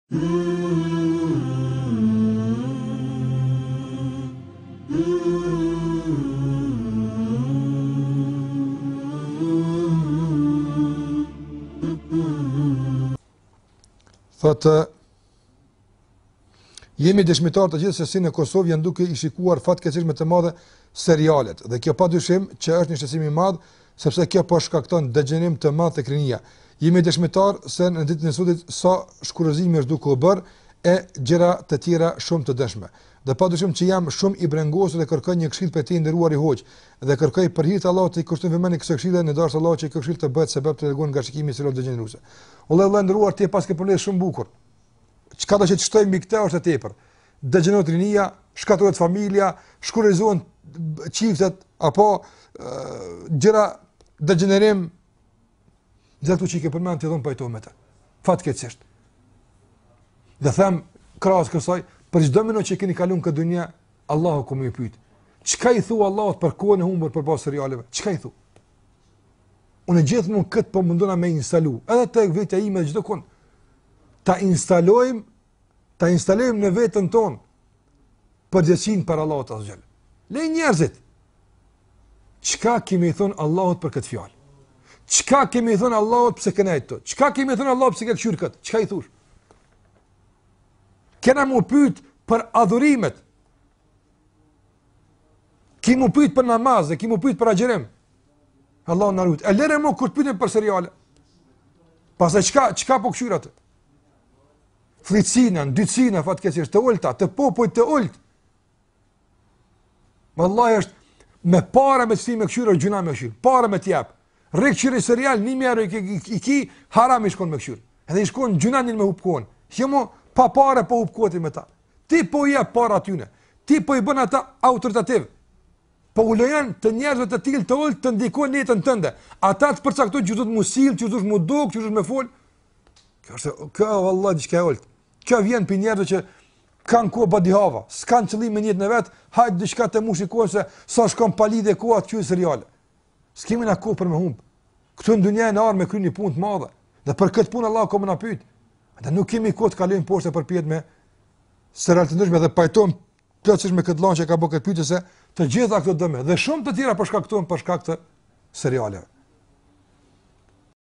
Thotë, jemi dëshmitar të gjithë se si në Kosovë janë duke i shikuar fatkeqësisht me të madhe serialet, dhe kjo padyshim që është një shqetësim i madh, sepse kjo po shkakton degenerim të madh tek rinia. Jemi dëshmitar se në ditën e sotme sa shkurozimi është duke u bërë e gjëra të tjera shumë të dëshme. Dhe padyshim që jam shumë i brengosur dhe kërkoj një këshill për të nderuar i hoq, dhe kërkoj për hir të Allahut të kushtoj vëmendje kësaj këshille në dorë të Allahut që kjo këshill të bëhet sebeb të largohen nga shikimi i serial degeneruese. Vëllai nderuar, ti pas ke punuar shumë bukur. Çka do të shtojmë mbi këtë është e tepër. Degenerohet rinia, shkatërrohet familja, shkurrizohen çiftet apo gjëra degenerim zatu që i ke përmend ti dhon pajto me të. Fatkeqësisht. Dhe them krahas kësaj, për çdo minutë që keni kaluar këtë dunjë, Allahu ku më pyet. Çka i thua Allahut për kohën e humbur përpas serialeve? Çka i thu? Unë gjithmonë kët po mundona me instalu, edhe tek vetja ime çdo kon. Ta instalojmë në veten tonë përgjegjësinë për Allahut azhjal. Le njerëzit. Çka kemi thënë Allahut për këtë fjalë? Çka kemi thënë Allahut pse keni këto? Çka kemi thënë Allahut pse ke këshir kët? Çka i thosh? Kena mu pyet për adhurimet. Ki mu pyet për namaz, ki mu pyet për agjerim. Allahu na lut. E lere mu kur të pyetim për seriale. Pastaj çka po këshir atë? Flicina, dycina, fatkeqësisht të ulta, të popujt të ult. Wallahi është me para me sime këshir o gjuna me këshir. Para me t'jap. Rrik këshir serial 1000 euro i ki haram i shkon me këshir. Edhe i shkon gjunanin me hupkon. Jemo pa pare po hupkoti me ta. Ti po jep para atyne. Ti po i bën ata autoritativ. Po u lejon të njerëzve të tillë të ult të ndikojnë jetën tënde. Ata të përcaktojnë që do të mos sill, që do të mos duk, që do të më fol. Kjo vallahi diçka e ult. Kjo vjen për njerëzve që kanë kohë badihava, s'kan qëllim në jetën e vet, hajt diçka të mushikojnë se sa shkon pa lidhje koha të qytet seriale. S'kemi na kohë për me humb. Këtu në dunjë në armë kryeni punë të madhe. Dhe për këtë punë Allahu komo na pyet. Ata nuk kemi kohë të kalojmë poshtë për pyet me serial të ndryshme dhe pajtojmë plotësisht me këtë lëndë që ka bërë këtë pyetje se të gjitha këto dëme dhe shumë të tjera përshkaktohen për shkak të serialeve.